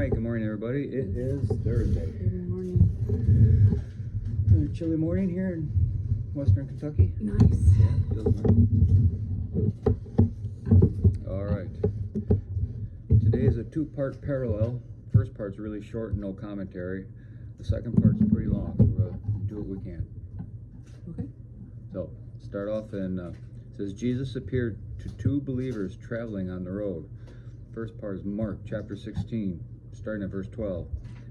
right, good morning, everybody. It is Thursday. Good morning. Chilly morning here in Western Kentucky. Nice. Yeah, feels nice. All right. Today is a two-part parallel. First part's really short and no commentary. The second part's pretty long. We're going to do what we can. Okay. So, start off and it says, Jesus appeared to two believers traveling on the road. First part is Mark chapter 16, starting at verse 12.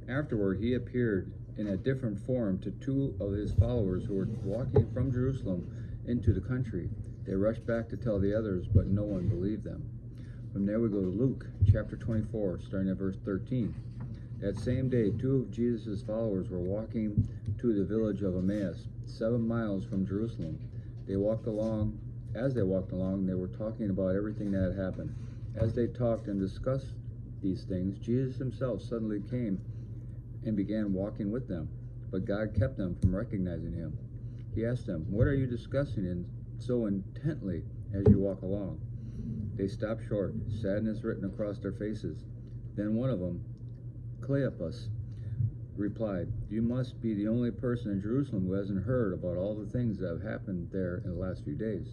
Afterward, he appeared in a different form to two of his followers who were walking from Jerusalem into the country. They rushed back to tell the others, but no one believed them. From there we go to Luke chapter 24, starting at verse 13. That same day, two of Jesus' followers were walking to the village of Emmaus, 7 miles from Jerusalem. As they walked along, they were talking about everything that had happened. As they talked and discussed these things, Jesus himself suddenly came and began walking with them, but God kept them from recognizing him. He asked them, "What are you discussing so intently as you walk along?" They stopped short, sadness written across their faces. Then one of them, Cleopas, replied, "You must be the only person in Jerusalem who hasn't heard about all the things that have happened there in the last few days."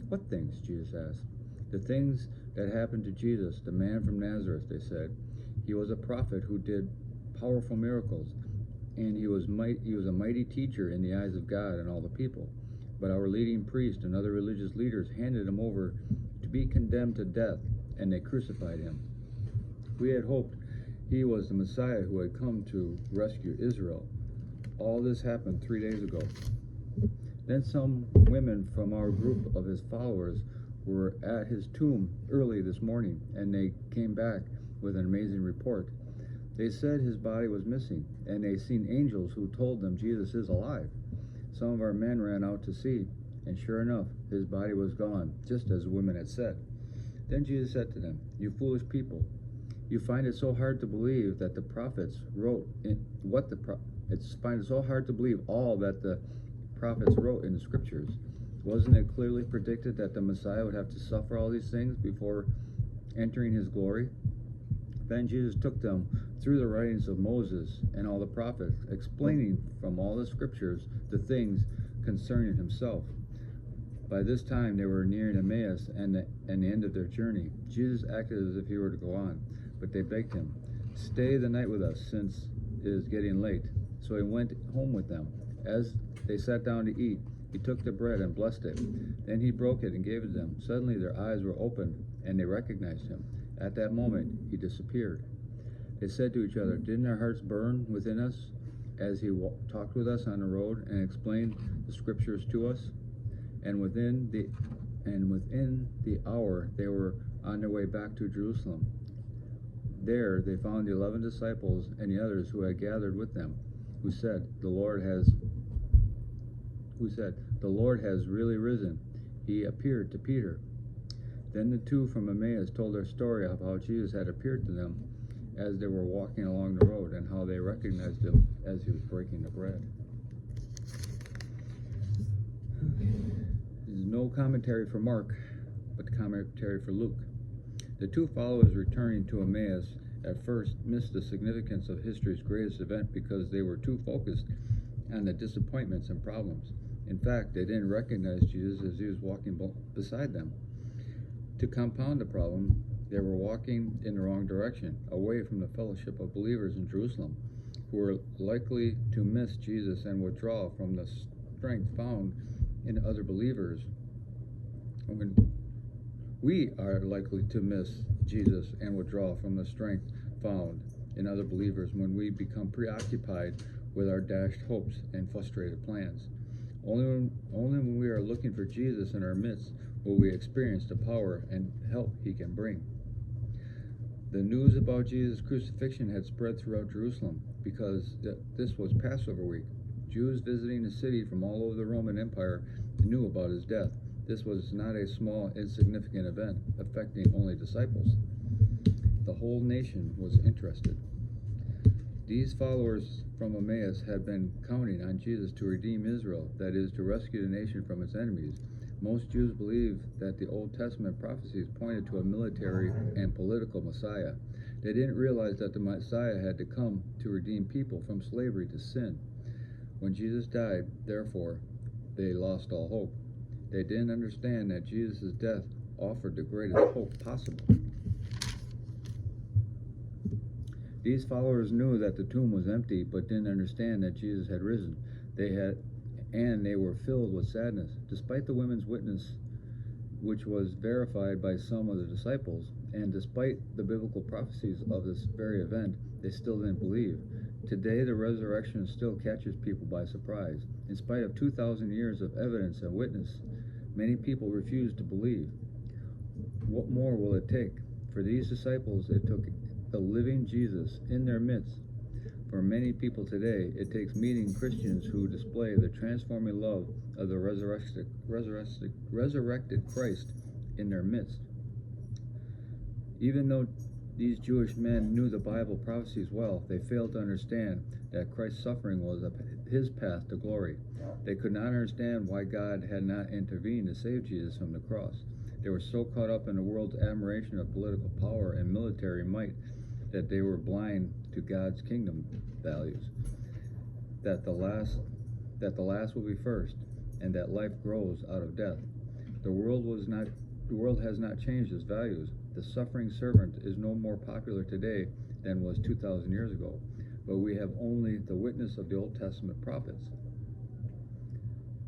"What things?" Jesus asked. "The things that happened to Jesus, the man from Nazareth," they said. "He was a prophet who did powerful miracles, and he was a mighty teacher in the eyes of God and all the people. But our leading priests and other religious leaders handed him over to be condemned to death, and they crucified him. We had hoped he was the Messiah who had come to rescue Israel. All this happened 3 days ago." Then some women from our group of his followers were at his tomb early this morning, and they came back with an amazing report. They said his body was missing, and they seen angels who told them Jesus is alive. Some of our men ran out to see, and sure enough, his body was gone, just as the women had said. Then Jesus said to them, "You foolish people, you find it so hard to believe that the prophets wrote find it so hard to believe all that the prophets wrote in the scriptures. Wasn't it clearly predicted that the Messiah would have to suffer all these things before entering his glory?" Then Jesus took them through the writings of Moses and all the prophets, explaining from all the scriptures the things concerning himself. By this time they were nearing Emmaus and the end of their journey. Jesus acted as if he were to go on, but they begged him, "Stay the night with us, since it is getting late." So he went home with them. As they sat down to eat, he took the bread and blessed it. Then he broke it and gave it to them. Suddenly their eyes were opened, and they recognized him. At that moment, he disappeared. They said to each other, "Didn't our hearts burn within us as he talked with us on the road and explained the scriptures to us?" And within the hour, they were on their way back to Jerusalem. There they found the 11 disciples and the others who had gathered with them, who said, "The Lord has really risen. He appeared to Peter." Then the two from Emmaus told their story of how Jesus had appeared to them as they were walking along the road, and how they recognized him as he was breaking the bread. There's no commentary for Mark, but commentary for Luke. The two followers returning to Emmaus at first missed the significance of history's greatest event because they were too focused on the disappointments and problems. In fact, they didn't recognize Jesus as he was walking beside them. To compound the problem, they were walking in the wrong direction, away from the fellowship of believers in Jerusalem, who were likely to miss Jesus and withdraw from the strength found in other believers. We are likely to miss Jesus and withdraw from the strength found in other believers when we become preoccupied with our dashed hopes and frustrated plans. Only when we are looking for Jesus in our midst will we experience the power and help he can bring. The news about Jesus' crucifixion had spread throughout Jerusalem because this was Passover week. Jews visiting the city from all over the Roman Empire knew about his death. This was not a small, insignificant event affecting only disciples. The whole nation was interested. These followers from Emmaus had been counting on Jesus to redeem Israel, that is, to rescue the nation from its enemies. Most Jews believed that the Old Testament prophecies pointed to a military and political Messiah. They didn't realize that the Messiah had to come to redeem people from slavery to sin. When Jesus died, therefore, they lost all hope. They didn't understand that Jesus' death offered the greatest hope possible. These followers knew that the tomb was empty, but didn't understand that Jesus had risen. They were filled with sadness. Despite the women's witness, which was verified by some of the disciples, and despite the biblical prophecies of this very event, they still didn't believe. Today, the resurrection still catches people by surprise. In spite of 2,000 years of evidence and witness, many people refuse to believe. What more will it take? For these disciples, it took the living Jesus in their midst. For many people today, it takes meeting Christians who display the transforming love of the resurrected Christ in their midst. Even though these Jewish men knew the Bible prophecies well, they failed to understand that Christ's suffering was his path to glory. They could not understand why God had not intervened to save Jesus from the cross. They were so caught up in the world's admiration of political power and military might that they were blind to God's kingdom values, that the last will be first, and that life grows out of death. The world has not changed its values. The suffering servant is no more popular today than was 2,000 years ago, but we have only the witness of the Old Testament prophets.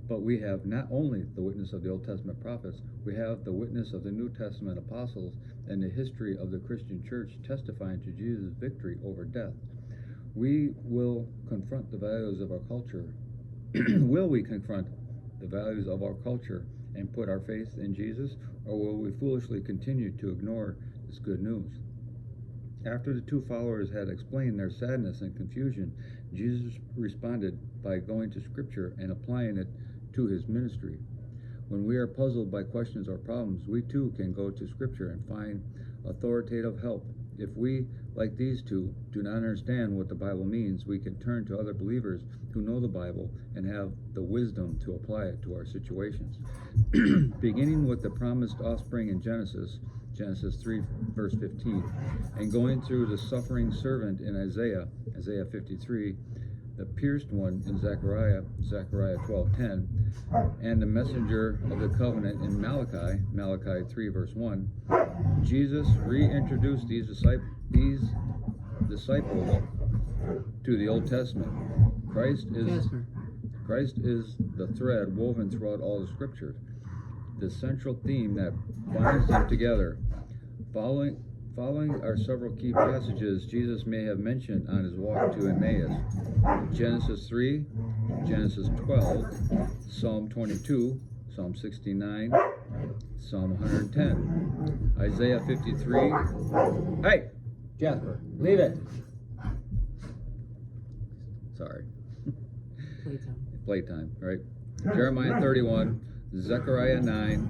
But we have not only the witness of the Old Testament prophets, we have the witness of the New Testament apostles and the history of the Christian church testifying to Jesus' victory over death. We will confront the values of our culture. Will we confront the values of our culture and put our faith in Jesus, or will we foolishly continue to ignore this good news? After the two followers had explained their sadness and confusion, Jesus responded by going to Scripture and applying it to his ministry. When we are puzzled by questions or problems, we too can go to Scripture and find authoritative help. If we, like these two, do not understand what the Bible means, we can turn to other believers who know the Bible and have the wisdom to apply it to our situations. Beginning with the promised offspring in Genesis 3, verse 15, and going through the suffering servant in Isaiah 53, the pierced one in Zechariah 12:10, and the messenger of the covenant in Malachi 3, verse 1, Jesus reintroduced these disciples to the Old Testament. Christ is the thread woven throughout all the Scriptures, the central theme that binds them together. Following are several key passages Jesus may have mentioned on his walk to Emmaus: Genesis 3, Genesis 12, Psalm 22, Psalm 69, Psalm 110, Isaiah 53. Hey, Jasper, leave it. Sorry. Playtime, right? Jeremiah 31, Zechariah 9,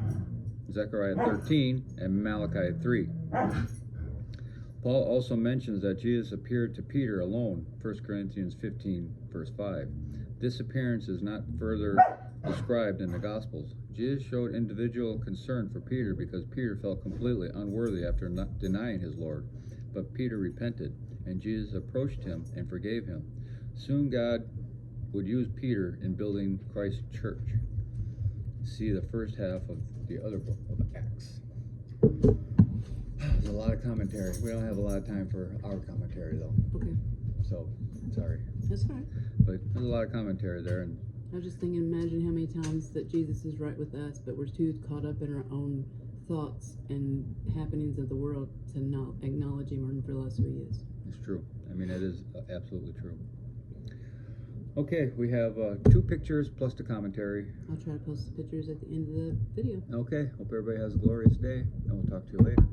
Zechariah 13, and Malachi 3. Paul also mentions that Jesus appeared to Peter alone, 1 Corinthians 15, verse 5. This appearance is not further described in the Gospels. Jesus showed individual concern for Peter because Peter felt completely unworthy after not denying his Lord. But Peter repented, and Jesus approached him and forgave him. Soon God would use Peter in building Christ's church. See the first half of the other book of Acts. There's a lot of commentary. We don't have a lot of time for our commentary, though. Okay. So, sorry. That's all right. But there's a lot of commentary there. And I was just thinking, imagine how many times that Jesus is right with us, but we're too caught up in our own thoughts and happenings of the world to not acknowledge him or realize who he is. it's true. I mean, it is absolutely true. Okay, we have 2 pictures plus the commentary. I'll try to post the pictures at the end of the video. Okay, hope everybody has a glorious day, and we'll talk to you later.